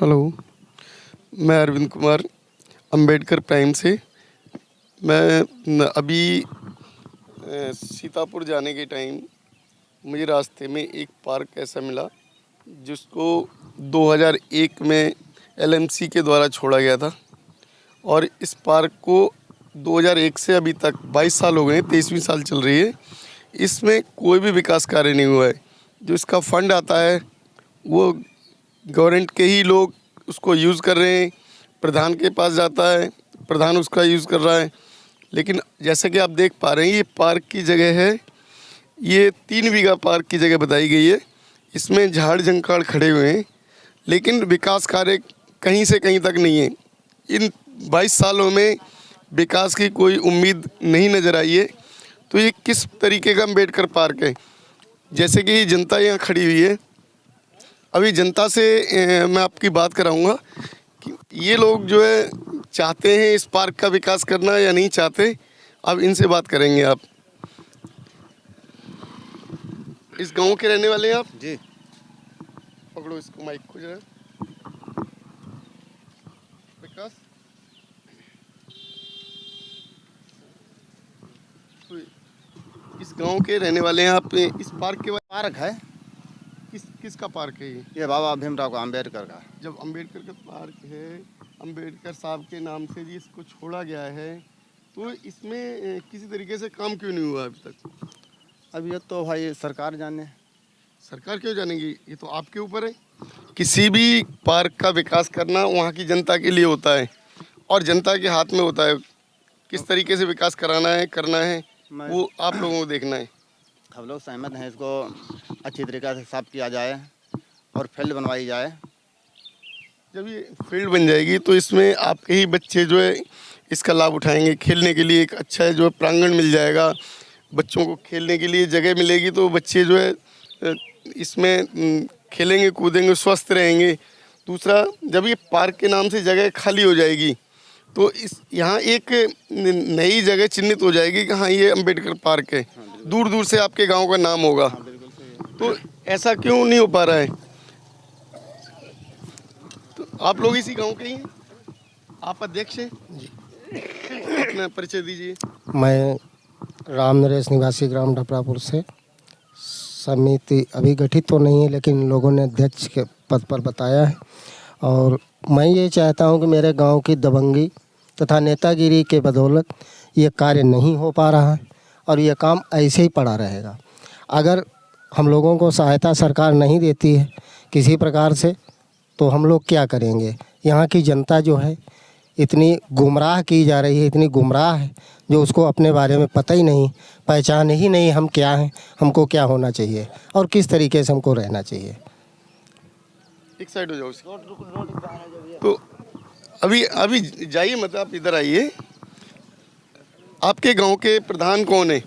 Hello, मैं Arvind Kumar Ambedkar prime से। मैं अभी सीतापुर जाने के टाइम मुझे रास्ते में एक पार्क ऐसा मिला जिसको 2001 में एलएमसी के द्वारा छोड़ा गया था और इस पार्क को 2001 से अभी तक 22 साल हो गए हैं, 23वीं साल चल रही है। इसमें कोई भी विकास कार्य नहीं हुआ है। जो इसका फंड आता है वो गवर्नमेंट के ही लोग उसको यूज़ कर रहे हैं। प्रधान के पास जाता है, प्रधान उसका यूज़ कर रहा है। लेकिन जैसे कि आप देख पा रहे हैं, ये पार्क की जगह है, ये 3 बीघा पार्क की जगह बताई गई है। इसमें झाड़ झंकाड़ खड़े हुए हैं, लेकिन विकास कार्य कहीं से कहीं तक नहीं है। इन 22 सालों में विकास की कोई उम्मीद नहीं नज़र आई है। तो ये किस तरीके का अम्बेडकर पार्क है? जैसे कि जनता यहाँ खड़ी हुई है, अभी जनता से मैं आपकी बात कराऊंगा कि ये लोग जो है चाहते हैं इस पार्क का विकास करना या नहीं चाहते। अब इनसे बात करेंगे। आप इस गांव के रहने वाले हैं आप? जी। पकड़ो इसको, माइक को जरा। विकास, तो इस गांव के रहने वाले हैं आप। इस पार्क के पार्क है, किसका पार्क है ये बाबा भीमराव का अम्बेडकर का। जब अम्बेडकर का पार्क है, अम्बेडकर साहब के नाम से जी इसको छोड़ा गया है, तो इसमें किसी तरीके से काम क्यों नहीं हुआ अभी तक? अब ये तो भाई सरकार जाने। सरकार क्यों जानेगी? ये तो आपके ऊपर है। किसी भी पार्क का विकास करना वहाँ की जनता के लिए होता है और जनता के हाथ में होता है। किस तरीके से विकास कराना है, करना है, वो आप लोगों को देखना है। हम लोग सहमत हैं, इसको अच्छी तरीक़े से साफ किया जाए और फील्ड बनवाई जाए। जब ये फील्ड बन जाएगी तो इसमें आपके ही बच्चे जो है इसका लाभ उठाएंगे। खेलने के लिए एक अच्छा जो है प्रांगण मिल जाएगा, बच्चों को खेलने के लिए जगह मिलेगी, तो बच्चे जो है इसमें खेलेंगे कूदेंगे, स्वस्थ रहेंगे। दूसरा, जब ये पार्क के नाम से जगह खाली हो जाएगी तो इस यहाँ एक नई जगह चिन्हित हो जाएगी कि हाँ ये अम्बेडकर पार्क है। दूर दूर से आपके गांव का नाम होगा। तो ऐसा क्यों नहीं हो पा रहा है? तो आप लोग इसी गांव के ही हैं? आप अध्यक्ष हैं जी? अपना परिचय दीजिए। मैं राम नरेश निवासी ग्राम ढपरापुर से। समिति अभी गठित तो नहीं है, लेकिन लोगों ने अध्यक्ष के पद पर बताया है। और मैं ये चाहता हूं कि मेरे गांव की दबंगी तथा नेतागिरी के बदौलत ये कार्य नहीं हो पा रहा है और ये काम ऐसे ही पड़ा रहेगा। अगर हम लोगों को सहायता सरकार नहीं देती है किसी प्रकार से, तो हम लोग क्या करेंगे? यहाँ की जनता जो है इतनी गुमराह की जा रही है, इतनी गुमराह है, जो उसको अपने बारे में पता ही नहीं, पहचान ही नहीं हम क्या हैं, हमको क्या होना चाहिए और किस तरीके से हमको रहना चाहिए। एक साइड हो जाओ। तो अभी जाइए, मतलब आप इधर आइए। आपके गांव के प्रधान कौन है?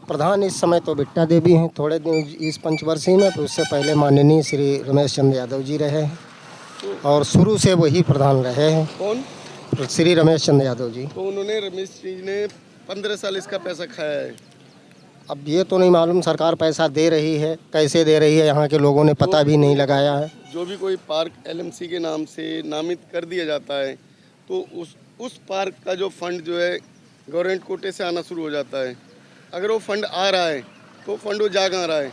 प्रधान इस समय तो बिट्टा देवी हैं, थोड़े दिन इस पंचवर्षीय में, तो उससे पहले माननीय श्री रमेश चंद्र यादव जी रहे हैं और शुरू से वही प्रधान रहे हैं। कौन? श्री रमेश चंद्र यादव जी। तो उन्होंने, रमेश जी ने 15 साल इसका पैसा खाया है। अब ये तो नहीं मालूम सरकार पैसा दे रही है, कैसे दे रही है, यहाँ के लोगों ने पता भी नहीं लगाया है। जो भी कोई पार्क एलएमसी के नाम से नामित कर दिया जाता है तो उस पार्क का जो फंड जो है गवर्नमेंट कोटे से आना शुरू हो जाता है। अगर वो फंड आ रहा है तो फंड वो जा कहाँ रहा है?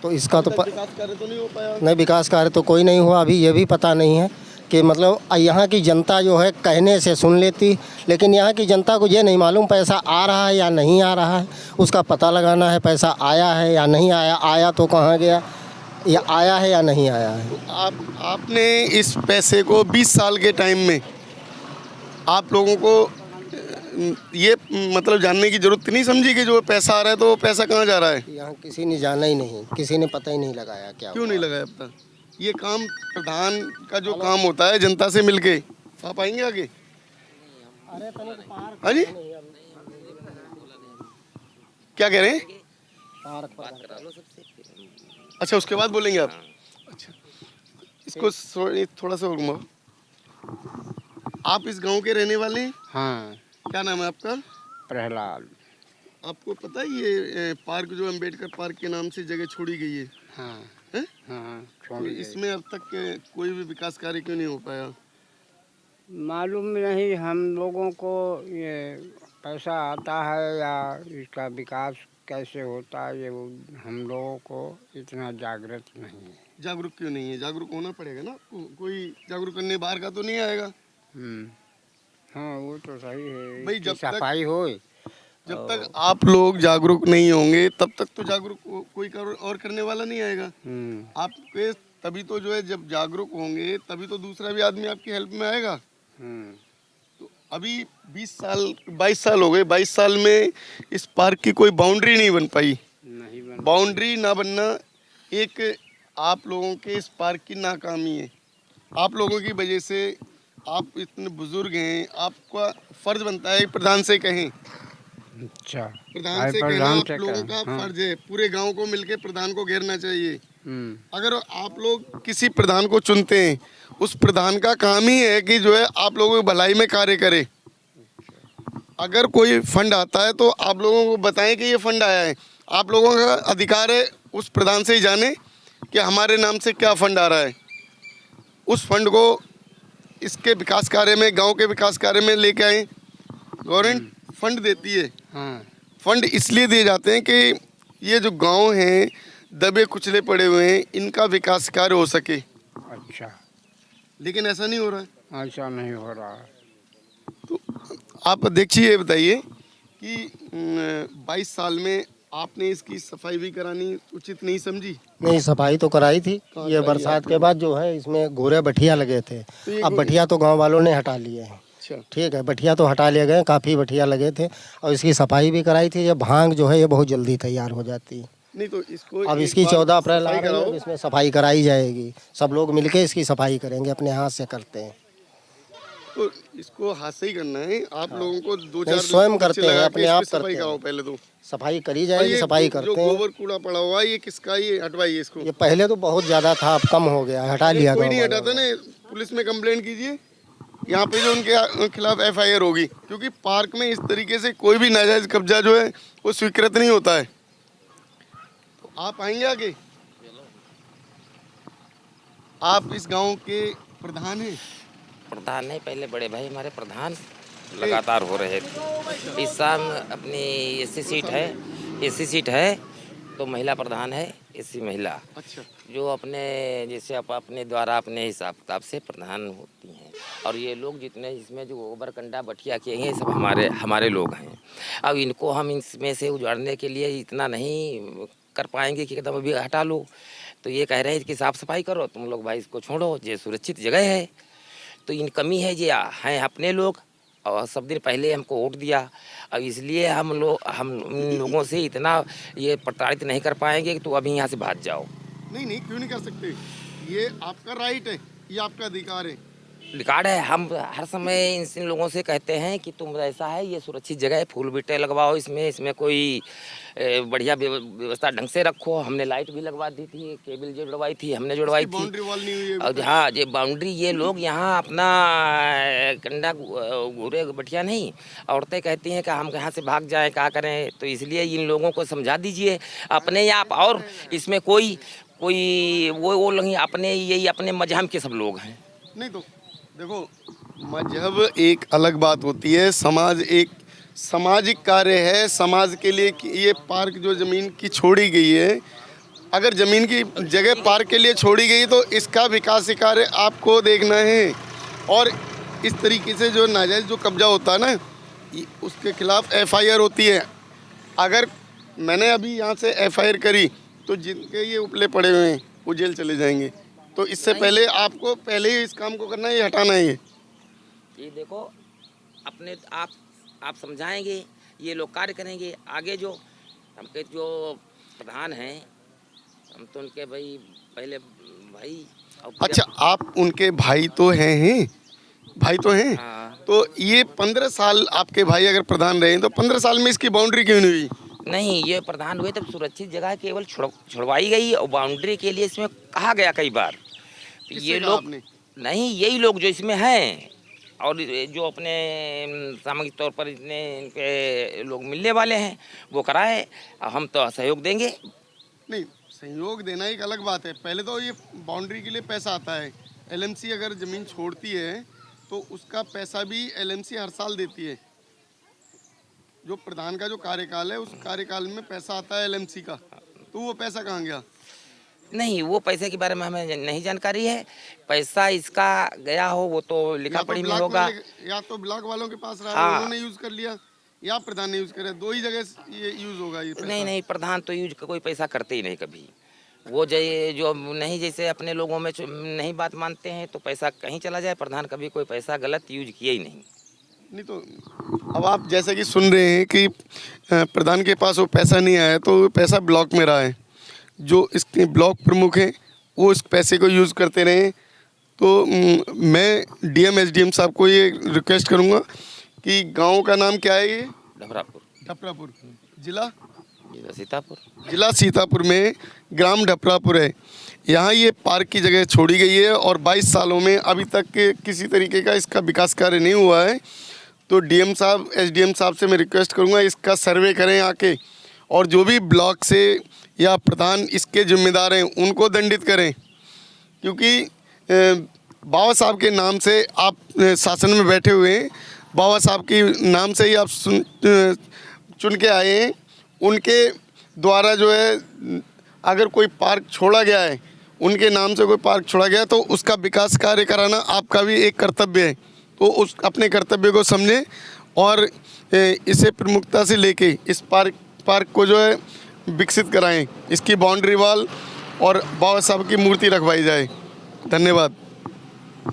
तो इसका तो विकास कार्य तो नहीं हो पाया। नहीं, विकास कार्य तो कोई नहीं हुआ। अभी ये भी पता नहीं है कि मतलब यहाँ की जनता जो है कहने से सुन लेती, लेकिन यहाँ की जनता को ये नहीं मालूम पैसा आ रहा है या नहीं आ रहा है। उसका पता लगाना है, पैसा आया है या नहीं आया, आया तो कहाँ गया, या आया है या नहीं आया है। तो आपने इस पैसे को 20 साल के टाइम में आप लोगों को ये मतलब जानने की जरूरत नहीं समझी कि जो पैसा आ रहा है तो वो पैसा कहाँ जा रहा है? यहाँ किसी ने जाना ही नहीं, किसी ने पता ही नहीं लगाया क्या। क्यों नहीं लगाया अब तक? ये काम प्रधान का जो काम होता है जनता से मिलके। आप आएंगे आगे? हाँ जी, क्या कह रहे हैं? अच्छा, उसके बाद बोलेंगे आप? अच्छा, इसको थोड़ा सा और घुमाओ। आप इस गांव के रहने वाले हैं? हाँ। क्या नाम है आपका? प्रहलाद। आपको पता है ये पार्क जो अम्बेडकर पार्क के नाम से जगह छोड़ी गई है? हाँ। हैं? हाँ छोड़ तो गई। इसमें अब तक के कोई भी विकास कार्य क्यों नहीं हो पाया? मालूम नहीं हम लोगों को ये पैसा आता है या इसका विकास कैसे होता है, ये हम लोगों को इतना जागृत नहीं है। जागरूक क्यों नहीं है? जागरूक होना पड़ेगा ना आपको। कोई जागरूक करने बाहर का तो नहीं आएगा। हाँ वो तो सही है भाई, इसकी जब तक- सफाई होए। जब तक आप लोग जागरूक नहीं होंगे तब तक तो जागरूक कोई और करने वाला नहीं आएगा। आपके तभी तो जो है, जब जागरूक होंगे तभी तो दूसरा भी आदमी आपकी हेल्प में आएगा। तो अभी 22 साल हो गए। 22 साल में इस पार्क की कोई बाउंड्री नहीं बन पाई। नहीं बन बाउंड्री ना बनना एक आप लोगों के इस पार्क की नाकामी है। आप लोगों की वजह से, आप इतने बुजुर्ग हैं, आपका फर्ज बनता है प्रधान से कहें। अच्छा प्रधान से कहना आप लोगों का फर्ज है। पूरे गांव को मिलके प्रधान को घेरना चाहिए। अगर आप लोग किसी प्रधान को चुनते हैं, उस प्रधान का काम ही है कि जो है आप लोगों की भलाई में कार्य करे। अगर कोई फंड आता है तो आप लोगों को बताएं कि ये फंड आया है। आप लोगों का अधिकार है उस प्रधान से ही जाने कि हमारे नाम से क्या फंड आ रहा है। उस फंड को इसके विकास कार्य में, गांव के विकास कार्य में लेके आए। गवर्नमेंट फंड देती है। फंड इसलिए दिए जाते हैं कि ये जो गांव हैं, दबे कुचले पड़े हुए हैं, इनका विकास कार्य हो सके। अच्छा लेकिन ऐसा नहीं हो रहा है। ऐसा नहीं हो रहा है। तो आप देखिए, ये बताइए कि 22 साल में आपने इसकी सफाई भी करानी उचित नहीं समझी? नहीं, सफाई तो कराई थी। ये बरसात के बाद जो है इसमें घोड़े बठिया लगे थे। अब बठिया तो गांव वालों ने हटा लिए हैं। ठीक है, बठिया तो हटा लिए गए, काफ़ी बठिया लगे थे और इसकी सफाई भी कराई थी। ये भांग जो है ये बहुत जल्दी तैयार हो जाती है। नहीं तो इसको अब इसकी 14 अप्रैल आ रही है, अब इसमें सफाई कराई जाएगी। सब लोग मिलके इसकी सफाई करेंगे, अपने हाथ से करते हैं। तो इसको हाथ से ही करना है। आप लोगों को दो नहीं, चार स्वयं करते हैं, अपने आप सफाई करते कराओ हैं। पहले तो। सफाई करी जाएगी, सफाई करते जो हैं। गोबर कूड़ा पड़ा हुआ है, ये किसका? ये हटवाइए इसको। ये पहले तो बहुत ज़्यादा था, अब कम हो गया, हटा लिया कोई गाँव नहीं वालों हटाता ने। ना। पुलिस में कंप्लेंट कीजिए, यहाँ पे जो उनके खिलाफ FIR होगी। क्योंकि पार्क में इस तरीके से कोई भी नाजायज कब्जा जो है वो स्वीकृत नहीं होता है। तो आप आएंगे आगे? आप इस गांव के प्रधान हैं? प्रधान नहीं, पहले बड़े भाई हमारे प्रधान लगातार हो रहे थे। इस साल अपनी एससी सीट है तो महिला प्रधान है, एससी महिला। अच्छा। जो अपने जैसे अपने द्वारा अपने हिसाब किताब से प्रधान होती हैं। और ये लोग जितने इसमें जो गोबर कंडा बठिया किए हैं, सब हमारे लोग हैं। अब इनको हम इसमें से उजाड़ने के लिए इतना नहीं कर पाएंगे कि एकदम अभी हटा लो। तो ये कह रहे हैं कि साफ़ सफाई करो, तुम लोग भाई इसको छोड़ो, ये सुरक्षित जगह है। तो इन कमी है, ये हैं अपने लोग और सब दिन पहले हमको वोट दिया। अब इसलिए हम इन लोगों से इतना ये प्रताड़ित नहीं कर पाएंगे कि तो अभी यहाँ से भाग जाओ। नहीं, क्यों नहीं कर सकते? ये आपका राइट है, ये आपका अधिकार है। रिकॉर्ड है। हम हर समय इन लोगों से कहते हैं कि तुम ऐसा है, ये सुरक्षित जगह है, फूल बीटे लगवाओ इसमें कोई बढ़िया व्यवस्था ढंग से रखो। हमने लाइट भी लगवा दी थी, केबल जो जुड़वाई थी हमने जुड़वाई थी। बाउंड्री वॉल नहीं हुई है। और हाँ, ये बाउंड्री, ये लोग यहाँ अपना कंडा घूरे बटिया नहीं, औरतें कहती हैं कि हम यहाँ से भाग जाएं, क्या करें। तो इसलिए इन लोगों को समझा दीजिए अपने आप। और इसमें कोई वो नहीं, अपने यही अपने मजहब के सब लोग हैं। नहीं तो देखो, मजहब एक अलग बात होती है, समाज एक सामाजिक कार्य है। समाज के लिए ये पार्क जो ज़मीन की छोड़ी गई है, अगर ज़मीन की जगह पार्क के लिए छोड़ी गई तो इसका विकास कार्य आपको देखना है। और इस तरीके से जो नाजायज़ जो कब्जा होता है ना, उसके खिलाफ FIR होती है। अगर मैंने अभी यहाँ से FIR करी तो जिनके ये उपले पड़े हुए हैं वो जेल चले जाएंगे। तो इससे पहले आपको पहले ही इस काम को करना है, ये हटाना है। ये देखो, अपने आप समझाएंगे, ये लोग कार्य करेंगे। आगे जो हमके जो प्रधान हैं, हम तो उनके पहले भाई। अच्छा, आप उनके भाई तो हैं भाई तो हैं। हाँ। तो ये 15 साल आपके भाई अगर प्रधान रहे तो 15 साल में इसकी बाउंड्री क्यों नहीं हुई? नहीं, ये प्रधान हुए तब सुरक्षित जगह केवल छुड़वाई गई और बाउंड्री के लिए इसमें कहा गया कई बार। ये लोग नहीं, यही लोग जो इसमें हैं और जो अपने सामूहिक तौर पर इतने इनके लोग मिलने वाले हैं वो कराए, हम तो सहयोग देंगे। नहीं, सहयोग देना एक अलग बात है। पहले तो ये बाउंड्री के लिए पैसा आता है। एलएमसी अगर ज़मीन छोड़ती है तो उसका पैसा भी एलएमसी हर साल देती है। जो प्रधान का जो कार्यकाल है उस कार्यकाल में पैसा आता है एलएमसी का, तो वो पैसा कहाँ गया? नहीं, वो पैसे के बारे में हमें नहीं जानकारी है। पैसा इसका गया हो वो तो लिखा पढ़ी में होगा। या तो ब्लॉक वालों के पास रहा, हाँ। उन्होंने यूज़ कर लिया, या प्रधान ने यूज़ करा। दो ही जगह ये यूज़ होगा ये पैसा। नहीं, प्रधान तो यूज कोई पैसा करते ही नहीं कभी। वो जो नहीं, जैसे अपने लोगों में नहीं बात मानते हैं तो पैसा कहीं चला जाए। प्रधान कभी कोई पैसा गलत यूज किया ही नहीं। तो अब आप जैसे कि सुन रहे हैं कि प्रधान के पास वो पैसा नहीं आया, तो वो पैसा ब्लॉक में रहा है। जो इसके ब्लॉक प्रमुख हैं वो इस पैसे को यूज़ करते रहे। तो मैं डीएम एसडीएम साहब को ये रिक्वेस्ट करूँगा कि गांव का नाम क्या है? ये ढपरापुर। जिला सीतापुर में ग्राम ढपरापुर है। यहाँ ये पार्क की जगह छोड़ी गई है और 22 सालों में अभी तक किसी तरीके का इसका विकास कार्य नहीं हुआ है। तो डीएम साहब, एसडीएम साहब से मैं रिक्वेस्ट करूँगा इसका सर्वे करें आके, और जो भी ब्लॉक से या प्रधान इसके जिम्मेदार हैं उनको दंडित करें। क्योंकि बाबा साहब के नाम से आप शासन में बैठे हुए हैं, बाबा साहब के नाम से ही आप चुन के आए हैं। उनके द्वारा जो है अगर कोई पार्क छोड़ा गया है, उनके नाम से कोई पार्क छोड़ा गया है, तो उसका विकास कार्य कराना आपका भी एक कर्तव्य है। तो उस अपने कर्तव्य को समझें और इसे प्रमुखता से लेके इस पार्क को जो है विकसित कराएं। इसकी बाउंड्री वॉल और बाबा साहब की मूर्ति रखवाई जाए। धन्यवाद।